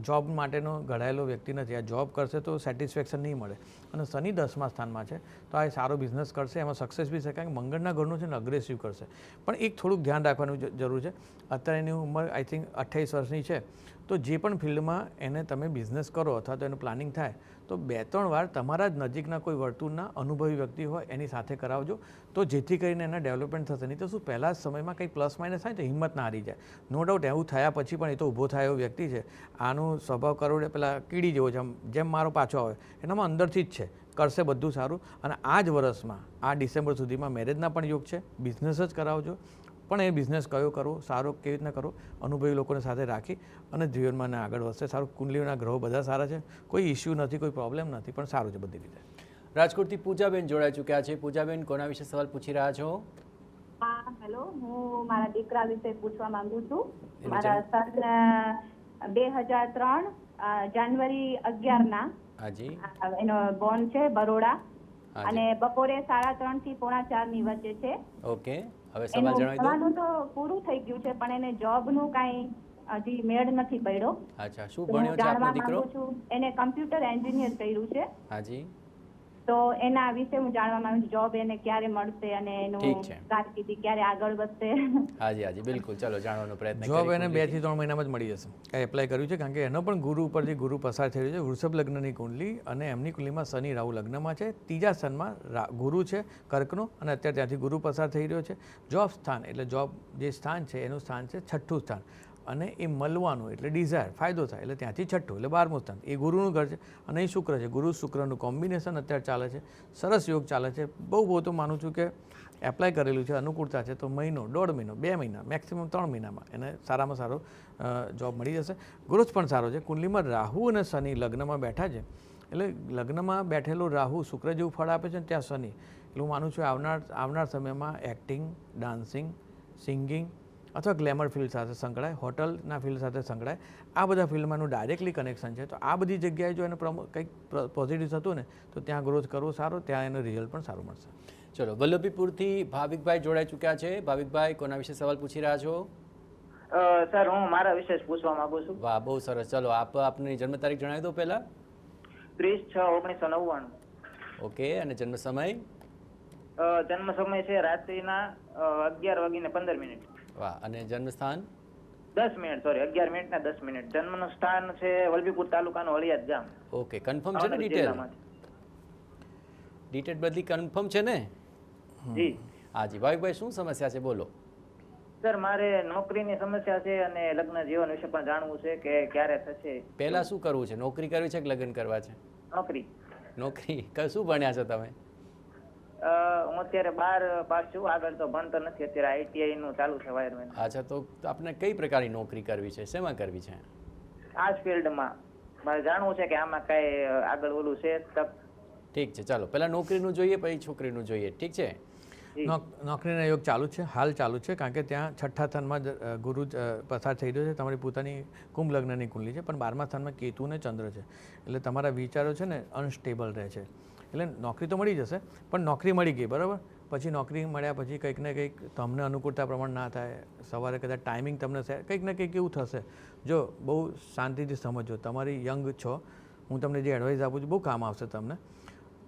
જોબ માટેનો ઘડાયેલો વ્યક્તિ નથી. આ જોબ કરશે તો સેટિસ્ફેક્શન નહીં મળે. અને શનિ 10મા સ્થાનમાં છે, તો આ સારો બિઝનેસ કરશે, એમાં સક્સેસ બી છે, કારણ કે મંગળના ઘરનું છે ને અગ્રેસિવ કરશે. પણ એક થોડુંક ધ્યાન રાખવાનું જરૂર છે. અત્યારે એની ઉંમર આઈ થિંક 28 વર્ષની છે. તો જે પણ ફિલ્ડમાં એને તમે બિઝનેસ કરો અથવા તો એનું પ્લાનિંગ થાય તો 2-3 વાર તમારા જ નજીકના કોઈ વર્તુળના અનુભવી વ્યક્તિ હોય એની સાથે કરાવજો, તો જેથી કરીને એના ડેવલપમેન્ટ થશે. નહીં તો શું પહેલાં જ સમયમાં કંઈ પ્લસ માઇનસ થાય તો હિંમત ના હારી જાય. નો ડાઉટ એવું થયા પછી પણ એ તો ઊભો થાય એવો વ્યક્તિ છે. આનું સ્વભાવ કરોડે પેલા કીડી જેવો છે, જેમ મારો પાછો આવે એનામાં અંદરથી જ છે, કરશે બધું સારું. અને આ જ વર્ષમાં આ ડિસેમ્બર સુધીમાં મેરેજના પણ યોગ છે. બિઝનેસ જ કરાવજો, પણ એ બિઝનેસ કયો કરવો, સારો કેવી રીતના કરવો, અનુભવી લોકોને સાથે રાખી અને જીવનમાં આગળ વધશે. સારું, કુંડલીઓના ગ્રહો બધા સારા છે, કોઈ ઇસ્યુ નથી, કોઈ પ્રોબ્લેમ નથી, પણ સારું છે બધી રીતે. રાજકોટથી પૂજાબેન જોડાઈ ચૂક્યા છે. પૂજાબેન, કોના વિશે સવાલ પૂછી રહ્યા છો? હા, હેલો, હું મારા દીકરા વિશે પૂછવા માંગુ છું. મારા સન 2003 જાન્યુઆરી 11 હાજી એનો બોર્ન છે બરોડા, અને બપોરે 3:30 થી 3:45 ની વચ્ચે છે. ઓકે, હવે સવાલ જણાવી દો. ભણવાનું તો પૂરું થઈ ગયું છે, પણ એને જોબ નું કાંઈ હજી મેળ નથી પડ્યો. અચ્છા, શું ભણ્યો છે આપનો દીકરો? એને કમ્પ્યુટર એન્જિનિયર કર્યું છે. હાજી, તો એના વિશે હું જાણવા માંગુ છું, જોબ એને ક્યારે મળશે અને એનું કારકિર્દી ક્યારે આગળ વધશે. હાજી હાજી, બિલકુલ, ચલો જાણવાનો પ્રયત્ન કરીએ. જોબ એને 2 થી 3 મહિનામાં જ મળી જશે. કાંઈ એપ્લાય કર્યું છે, કારણ કે એનો પણ ગુરુ ઉપરથી ગુરુ પસાર થઈ રહ્યો છે. વૃષભ લગ્નની કુંડલી અને એમની કુંડલીમાં શનિ રાહુ લગ્નમાં છે. 3જા સ્થાનમાં ગુરુ છે કર્કનો, અને અત્યારે ત્યાંથી ગુરુ પસાર થઈ રહ્યો છે. જોબ સ્થાન એટલે જોબ જે સ્થાન છે એનું સ્થાન છે 6ઠ્ઠું સ્થાન, અને એ મળવાનું એટલે ડિઝાયર ફાયદો થાય એટલે ત્યાંથી 6ઠ્ઠું એટલે 12મું સ્થાન. એ ગુરુનું ઘર છે અને એ શુક્ર છે. ગુરુ શુક્રનું કોમ્બિનેશન અત્યારે ચાલે છે, સરસ યોગ ચાલે છે. બહુ તો માનું છું કે એપ્લાય કરેલું છે, અનુકૂળતા છે, તો મહિનો, 1.5 મહિનો, 2 મહિના, મેક્સિમમ 3 મહિનામાં એને સારામાં સારો જોબ મળી જશે. ગ્રોથ પણ સારો છે. કુંડલીમાં રાહુ અને શનિ લગ્નમાં બેઠા છે, એટલે લગ્નમાં બેઠેલો રાહુ શુક્ર જેવું ફળ આપે છે ને ત્યાં શનિ, એટલે હું માનું છું આવનાર સમયમાં એક્ટિંગ, ડાન્સિંગ, સિંગિંગ અથવા ગ્લેમર ફિલ્ડ સાથે સંકળાય, હોટલના ફિલ્ડ સાથે સંકળાય. આ બધા ફિલ્ડમાંનું ડાયરેક્ટલી કનેક્શન છે. તો આ બધી જગ્યાએ જો એને કંઈક પોઝિટિવ થતું ને તો ત્યાં ગ્રોથ કરવો સારો, ત્યાં એનું રિઝલ્ટ પણ સારું મળશે. ચલો, વલ્લભીપુરથી ભાવિકભાઈ જોડાઈ ચૂક્યા છે. ભાવિકભાઈ, કોના વિશે સવાલ પૂછી રહ્યા છો? સર, હું મારા વિશે પૂછવા માંગુ છું. વાહ, બહુ સરસ. ચલો, આપની જન્મ તારીખ જણાવી દો પહેલા. 30/6/1999. ઓકે, અને જન્મ સમય? જન્મ સમય છે રાત્રિના 11:15. વાહ, અને જન્મ સ્થાન? 10 મિનિટ, સોરી, 11 મિનિટ ને 10 મિનિટ. જન્મનું સ્થાન છે વલભીપુર તાલુકાનું હળિયાદ ગામ. ઓકે, કન્ફર્મ છે ને? ડિટેલ બધી કન્ફર્મ છે ને? જી હાજી. ભાવિકભાઈ, શું સમસ્યા છે, બોલો. સર, મારે નોકરીની સમસ્યા છે અને લગ્ન જીવન વિશે પણ જાણવું છે કે ક્યારે થશે. પહેલા શું કરવું છે? નોકરી કરવી છે કે લગ્ન કરવા છે? નોકરી. નોકરી. શું ભણ્યા છો તમે? હું અત્યારે 12 પાસ છું. આગળ તો ભણતર નથી, અત્યારે આઈટીઆઈ નું ચાલુ છે વાયરમેન. અચ્છા, તો આપણે કઈ પ્રકારની નોકરી કરવી છે, શેમાં કરવી છે? આ જ ફિલ્ડમાં મારે જાણવું છે કે આમાં કઈ આગળ ઓલું છે તક. ઠીક છે, ચાલો પહેલા નોકરીનું જોઈએ પછી છોકરીનું જોઈએ. ઠીક છે? નોકરીના યોગ ચાલુ છે, હાલ ચાલુ છે, કારણ કે ત્યાં 6ઠ્ઠા સ્થાનમાં ગુરુ પસાર થઈ રહ્યો છે. તમારી પોતાની કુંભ લગ્નની કુંડલી છે, પણ 12મા સ્થાનમાં કેતુ અને ચંદ્ર છે, એટલે તમારા વિચારો છે ને અનસ્ટેબલ રહે છે. એટલે નોકરી તો મળી જશે, પણ નોકરી મળી ગઈ બરાબર, પછી નોકરી મળ્યા પછી કંઈક ને કંઈક તમને અનુકૂળતા પ્રમાણે ના થાય, સવારે કદાચ ટાઈમિંગ તમને કંઈક ને કંઈક એવું થશે. જો બહુ શાંતિથી સમજો, તમારી યંગ છો, હું તમને જે એડવાઇસ આપું છું બહુ કામ આવશે તમને.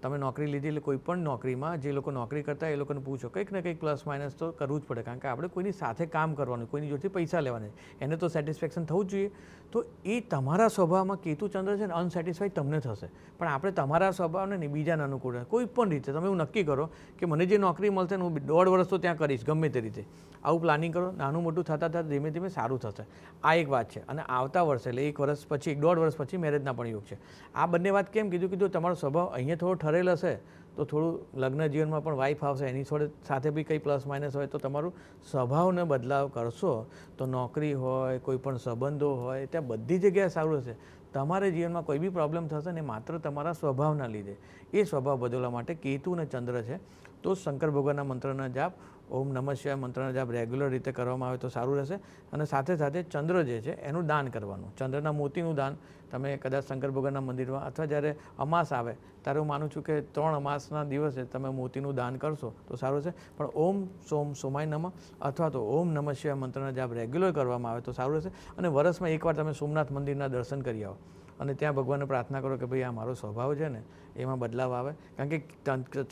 તમે નોકરી લીધી એટલે કોઈ પણ નોકરીમાં જે લોકો નોકરી કરતા એ લોકોને પૂછો, કંઈક ને કંઈક પ્લસ માઇનસ તો કરવું જ પડે, કારણ કે આપણે કોઈની સાથે કામ કરવાનું, કોઈની જોડેથી પૈસા લેવાના, એને તો સેટિસ્ફેક્શન થવું જ જોઈએ. તો એ તમારા સ્વભાવમાં કેતુ ચંદ્ર છે ને અનસેટિસ્ફાઈડ તમને થશે, પણ આપણે તમારા સ્વભાવને નહીં બીજાને અનુકૂળ કોઈ પણ રીતે તમે એવું નક્કી કરો કે મને જે નોકરી મળશે ને હું 1.5 વર્ષ તો ત્યાં કરીશ ગમે તે રીતે. આવું પ્લાનિંગ કરો, નાનું મોટું થતાં થતાં ધીમે ધીમે સારું થશે. આ એક વાત છે. અને આવતા વર્ષે એટલે 1 વર્ષ પછી 1.5 વર્ષ પછી મેરેજના પણ યોગ છે. આ બંને વાત કેમ કીધું તમારો સ્વભાવ અહીંયા થોડો ફરેલ હશે તો થોડું લગ્ન જીવનમાં પણ વાઈફ આવશે, એની સાથે બી કંઈ પ્લસ માઇનસ હોય તો તમારું સ્વભાવને બદલાવ કરશો તો નોકરી હોય, કોઈ પણ સંબંધો હોય, ત્યાં બધી જગ્યાએ સારું હશે. તમારે જીવનમાં કોઈ બી પ્રોબ્લેમ થશે ને માત્ર તમારા સ્વભાવના લીધે. એ સ્વભાવ બદલવા માટે કેતુ અને ચંદ્ર છે. તો શંકર ભગવાનના મંત્રના જાપ, ઓમ નમઃ શિવાય મંત્રના જાપ રેગ્યુલર રીતે કરવામાં આવે તો સારું રહેશે. અને સાથે સાથે ચંદ્ર જે છે એનું દાન કરવાનું, ચંદ્રના મોતીનું દાન તમે કદાચ શંકર ભગવાનના મંદિરમાં અથવા જ્યારે અમાસ આવે ત્યારે હું માનું છું કે 3 અમાસના દિવસે તમે મોતીનું દાન કરશો તો સારું છે. પણ ઓમ સોમ સોમાય નમઃ અથવા તો ઓમ નમઃ શિવાય મંત્રના જાપ રેગ્યુલર કરવામાં આવે તો સારું રહેશે. અને વર્ષમાં એકવાર તમે સોમનાથ મંદિરના દર્શન કરી આવો અને ત્યાં ભગવાનને પ્રાર્થના કરો કે ભાઈ આ મારો સ્વભાવ છે ને એમાં બદલાવ આવે. કારણ કે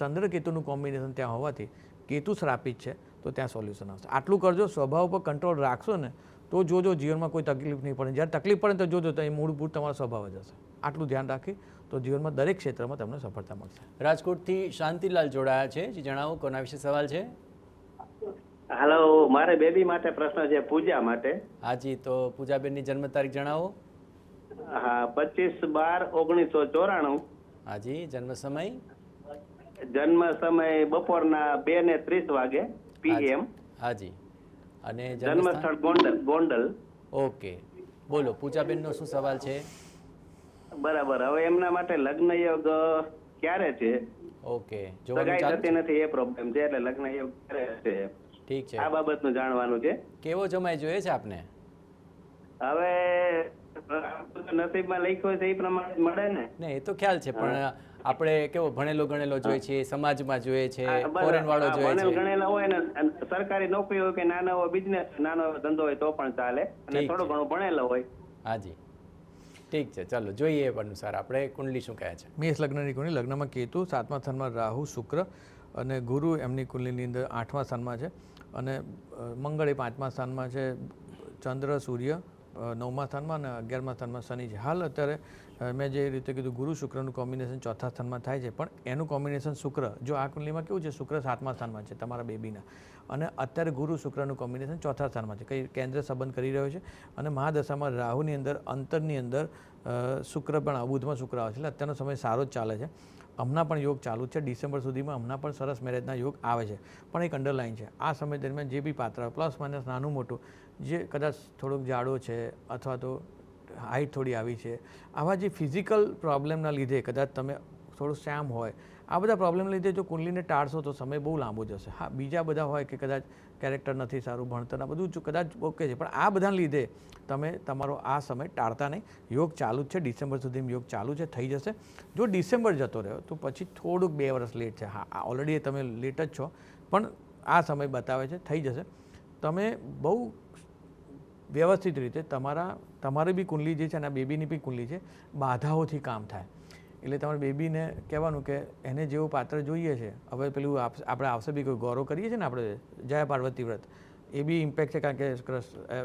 ચંદ્ર કેતુનું કોમ્બિનેશન ત્યાં હોવાથી કેતુ શ્રાપિત છે તો ત્યાં સોલ્યુશન આવશે. આટલું કરજો, સ્વભાવ પર કંટ્રોલ રાખશો ને તો જોજો જીવનમાં કોઈ તકલીફ નહીં પડે. જ્યારે તકલીફ પડે તો જોજો તો એ મૂળભૂત તમારો સ્વભાવ જ હશે. આટલું ધ્યાન રાખી તો જીવનમાં દરેક ક્ષેત્રમાં તમને સફળતા મળશે. રાજકોટથી શાંતિલાલ જોડાયા છે, જી જણાવો કોના વિશે સવાલ છે? હેલો, મારે બેબી માટે પ્રશ્ન છે, પૂજા માટે. હાજી, તો પૂજાબેનની જન્મ તારીખ જણાવો. હા, 25/12/1994. હાજી, જન્મ સમય? જન્મ સમય બપોરના 2:30 વાગે PM. હાજી, અને જન્મ સ્થળ ગોંડલ. ઓકે, બોલો પૂજાબેનનો શું સવાલ છે? બરાબર, હવે એમના માટે લગ્ન યોગ ક્યારે છે? ઓકે, સગાઈ થતી નથી એ પ્રોબ્લેમ છે, એટલે લગ્ન યોગ ક્યારે છે? ઠીક છે, આ બાબતનું જાણવાનું છે. કેવો જમાઈ જોઈએ છે આપને? હવે નસીબમાં લખ્યો છે એ પ્રમાણે મળે ને. ને એ તો ખ્યાલ છે, પણ આપણે કેવો ભણેલો ગણેલો જોઈએ છે, સમાજમાં જોઈએ છે, ફોરેન વાળો જોઈએ છે. ગણેલા હોય ને સરકારી નોકરી હોય કે નાનો હોય બિઝનેસ, નાનો ધંધો હોય તો પણ ચાલે, અને થોડું ઘણું ભણેલો હોય. હાજી, ઠીક છે, ચાલો જોઈએ એ અનુસાર આપણે કુંડલી શું કહે છે. મેષ લગ્નની કુંડલી, લગ્નમાં કેતુ, 7મા સ્થાનમાં રાહુ, શુક્ર અને ગુરુ એમની કુંડલીની અંદર 8મા સ્થાનમાં છે. અને મંગળ એ 5મા સ્થાનમાં છે, ચંદ્ર સૂર્ય 9મા સ્થાનમાં અને 11મા સ્થાનમાં શનિ છે. હાલ અત્યારે મેં જે રીતે કીધું ગુરુ શુક્રનું કોમ્બિનેશન 4થા સ્થાનમાં થાય છે, પણ એનું કોમ્બિનેશન શુક્ર, જો આ કુંડલીમાં કેવું છે, શુક્ર 7મા સ્થાનમાં છે તમારા બેબીના, અને અત્યારે ગુરુ શુક્રનું કોમ્બિનેશન 4થા સ્થાનમાં છે, કંઈ કેન્દ્ર સંબંધ કરી રહ્યો છે. અને મહાદશામાં રાહુની અંદર અંતરની અંદર શુક્ર પણ અબુધમાં શુક્ર આવે છે, એટલે અત્યારનો સમય સારો જ ચાલે છે. હમણાં પણ યોગ ચાલુ છે, ડિસેમ્બર સુધીમાં હમણાં પણ સરસ મેરેજના યોગ આવે છે. પણ એક અંડરલાઇન છે, આ સમય દરમિયાન જે બી પાત્ર પ્લસ માઇનસ નાનું મોટું જે કદાચ થોડોક જાડો છે અથવા તો હાઇટ થોડી આવી છે, આવા જે ફિઝિકલ પ્રોબ્લેમના લીધે કદાચ તમે થોડું શ્યામ હોય, આ બધા પ્રોબ્લેમના લીધે જો કુંડલીને ટાળશો તો સમય બહુ લાંબો જશે. હા, બીજા બધા હોય કે કદાચ કેરેક્ટર નથી સારું, ભણતરના બધું કદાચ ઓકે છે, પણ આ બધાના લીધે તમે તમારો આ સમય ટાળતા નહીં. યોગ ચાલુ જ છે, ડિસેમ્બર સુધીમાં યોગ ચાલુ છે, થઈ જશે. જો ડિસેમ્બર જતો રહ્યો તો પછી થોડુંક 2 વર્ષ લેટ છે. હા, ઓલરેડી તમે લેટ જ છો, પણ આ સમય બતાવે છે થઈ જશે. તમે બહુ વ્યવસ્થિત રીતે તમારી બી કુંડલી જે છે અને આ બેબીની બી કુંડલી છે, બાધાઓથી કામ થાય. એટલે તમારે બેબીને કહેવાનું કે એને જેવું પાત્ર જોઈએ છે. હવે પેલું આપણે આવશે બી કોઈ ગૌરવ કરીએ છીએ ને આપણે જયા પાર્વતી વ્રત, એ બી ઇમ્પેક્ટ છે, કારણ કે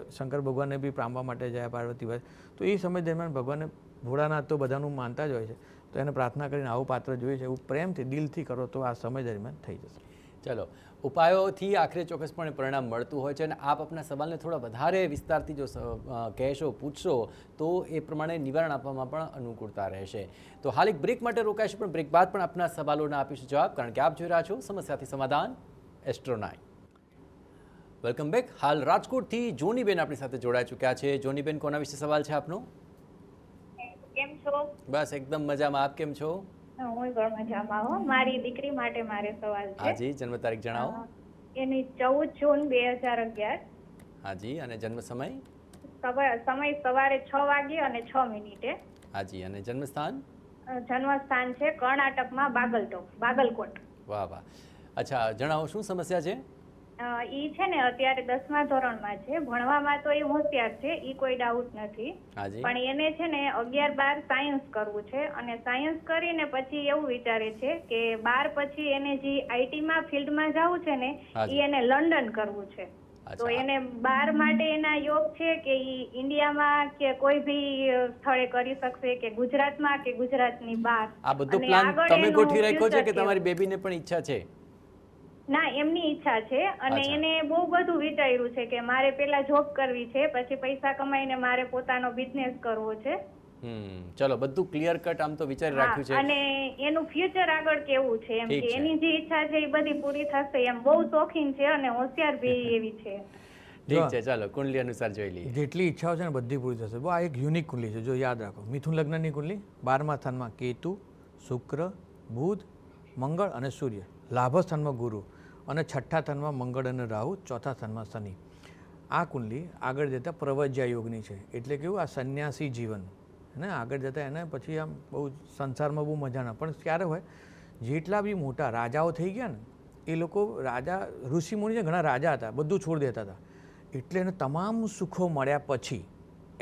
શંકર ભગવાનને બી પામવા માટે જયા પાર્વતી વ્રત, તો એ સમય દરમિયાન ભગવાનને ભોળાનાથ તો બધાનું માનતા જ હોય છે, તો એને પ્રાર્થના કરીને આવું પાત્ર જોઈએ છે, એવું પ્રેમથી દિલથી કરો તો આ સમય દરમિયાન થઈ જશે. ચલો, ઉપાયોથી આખરે ચોક્કસપણે પરિણામ મળતું હોય છે, અને આપ આપના સવાલને થોડા વધારે વિસ્તારથી જો કહેશો, પૂછશો તો એ પ્રમાણે નિવારણ આપવામાં પણ અનુકૂળતા રહેશે. તો હાલ એક બ્રેક માટે રોકાઈશું, પણ બ્રેક બાદ પણ આપના સવાલોના આપીશું જવાબ, કારણ કે આપ જોઈ રહ્યા છો સમસ્યાથી સમાધાન એસ્ટ્રો 9. Welcome back. હાલ રાજકોટથી જોનીબેન આપણી સાથે જોડાઈ ચૂક્યા છે. જોનીબેન, કોના વિશે સવાલ છે આપનો? કેમ છો? બસ એકદમ મજામાં, આપ કેમ છો? હું પણ મજામાં હું. મારી દીકરી માટે મારે સવાલ છે. હાજી, જન્મ તારીખ જણાવો. એની 14 જૂન 2011. હાજી, અને જન્મ સમય? સમય સવારે 6 વાગે અને 6 મિનિટે. હાજી, અને જન્મ સ્થાન? જન્મ સ્થાન છે કર્ણાટકમાં બાગલકોટ. વાહ વાહ. અચ્છા, જણાવો શું સમસ્યા છે? ઈ છે ને અત્યારે 10મા ધોરણમાં છે, ભણવામાં તો એ હોશિયાર છે, ઈ કોઈ ડાઉટ નથી, પણ એને છે ને 11-12 સાયન્સ કરવું છે, અને સાયન્સ કરીને પછી એવું વિચારે છે કે 12 પછી એને જે આઈટીમાં ફિલ્ડમાં જવું છે ને ઈ એને લંડન કરવું છે. તો એને 12 માટે એના યોગ છે કે ઈ ઇન્ડિયામાં કે કોઈ ભી સ્થળે કરી શકશે કે ગુજરાતમાં કે ગુજરાતની બહાર? આ બધો પ્લાન તમે ગોઠવી રાખ્યો છે કે તમારી બેબીને પણ ઈચ્છા છે? ના, એમની ઈચ્છા છે, અને એને બહુ બધું વિચાર્યું છે કે મારે પેલા જોબ કરવી છે, પછી પૈસા કમાઈને મારે પોતાનો બિઝનેસ કરવો છે, ચલો બધું ક્લિયર કટ આમ તો વિચારી રાખ્યું છે. અને એનું ફ્યુચર આગળ કેવું છે એમ કે એની જે ઈચ્છા છે એ બધી પૂરી થશે એમ. બહુ શોખીન છે અને હોશિયાર બી એવી છે. ઠીક છે, ચાલો કુંડલી અનુસાર જોઈ લઈએ. જેટલી ઈચ્છાઓ છે ને બધી પૂરી થશે. બહુ આ એક યુનિક કુંડલી છે, જો યાદ રાખો. મિથુન લગ્નની કુંડલી, 12મા સ્થાનમાં કેતુ, શુક્ર, બુધ, મંગળ અને સૂર્ય, લાભ સ્થાનમાં ગુરુ અને 6ઠ્ઠા સ્થાનમાં મંગળ અને રાહુ, 4થા સ્થાનમાં શનિ. આ કુંડલી આગળ જતાં પ્રવજ્યા યોગની છે. એટલે કેવું, આ સંન્યાસી જીવન ને આગળ જતાં એને પછી આમ બહુ સંસારમાં બહુ મજા ના. પણ ક્યારે હોય, જેટલા બી મોટા રાજાઓ થઈ ગયા ને એ લોકો રાજા ઋષિમુનિ ઘણા રાજા હતા, બધું છોડી દેતા હતા. એટલે એને તમામ સુખો મળ્યા પછી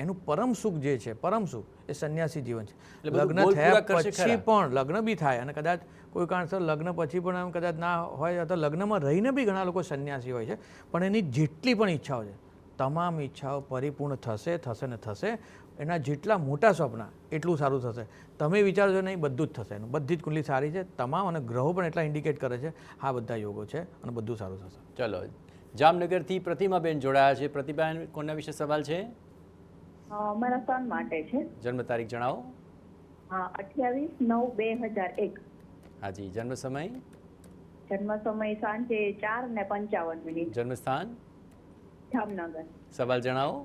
એનું પરમ સુખ જે છે, પરમ સુખ એ સંન્યાસી જીવન છે. લગ્ન થયા પછી પણ લગ્ન બી થાય અને કદાચ કોઈ કારણસર લગ્ન પછી પણ એમ કદાચ ના હોય તો લગ્નમાં રહીને બી ઘણા લોકો સંન્યાસી હોય છે. પણ એની જેટલી પણ ઈચ્છાઓ છે તમામ ઈચ્છાઓ પરિપૂર્ણ થશે થશે ને થશે. એના જેટલા મોટા સપના એટલું સારું થશે. તમે વિચારજો નહીં, બધું જ થશે એનું. બધી જ કુંડલી સારી છે તમામ અને ગ્રહો પણ એટલા ઇન્ડિકેટ કરે છે આ બધા યોગો છે અને બધું સારું થશે. ચલો જામનગરથી પ્રતિમાબેન જોડાયા છે. પ્રતિભાબેન, કોના વિશે સવાલ છે? મારા સન માટે છે. જન્મ તારીખ જણાવો. 28/9/2001. હાજી. જન્મ સમય? જન્મ સમય સાંજે 4:55. જન્મ સ્થાન? જામનગર. સવાલ જણાવો.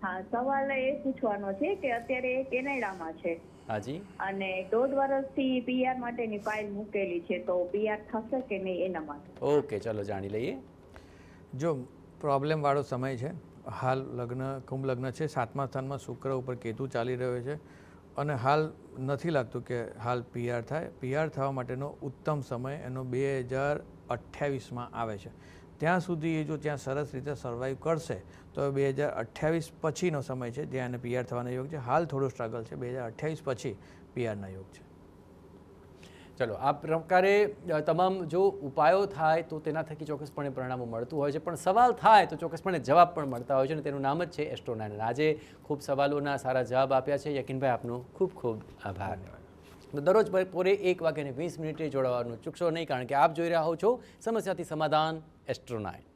હા, સવાલ એ પૂછવાનો છે કે અત્યારે કેનેડામાં છે. હાજી. અને 1.5 વર્ષથી પીઆર માટેની ફાઇલ મૂકેલી છે, તો પીઆર થશે કે નહીં એના માટે. ઓકે, ચલો જાણી લઈએ. જો પ્રોબ્લેમ વાળો સમય છે. હાલ લગ્ન, કુંભ લગ્ન છે, 7મા સ્થાનમાં શુક્ર ઉપર કેતુ ચાલી રહ્યો છે અને હાલ નથી લાગતું કે હાલ પીઆર થાય. પીઆર થવા માટેનો ઉત્તમ સમય એનો 2028માં આવે છે. ત્યાં સુધી એ જો ત્યાં સરસ રીતે સર્વાઈવ કરશે તો 2028 પછીનો સમય છે જ્યાં એને પીઆર થવાનો યોગ છે. હાલ થોડો સ્ટ્રગલ છે, 2028 પછી પીઆરના યોગ છે. ચલો આ પ્રકારે તમામ જો ઉપાયો થાય તો તેના થકી ચોક્કસપણે પરિણામો મળતું હોય છે, પણ સવાલ થાય તો ચોક્કસપણે જવાબ પણ મળતા હોય છે અને તેનું નામ જ છે એસ્ટ્રો9. આજે ખૂબ સવાલોના સારા જવાબ આપ્યા છે. યકીનભાઈ, આપનો ખૂબ ખૂબ આભાર. દરરોજ બપોરે 1:20 જોડાવાનું ચૂકશો નહીં, કારણ કે આપ જોઈ રહ્યા છો સમસ્યાથી સમાધાન એસ્ટ્રો9.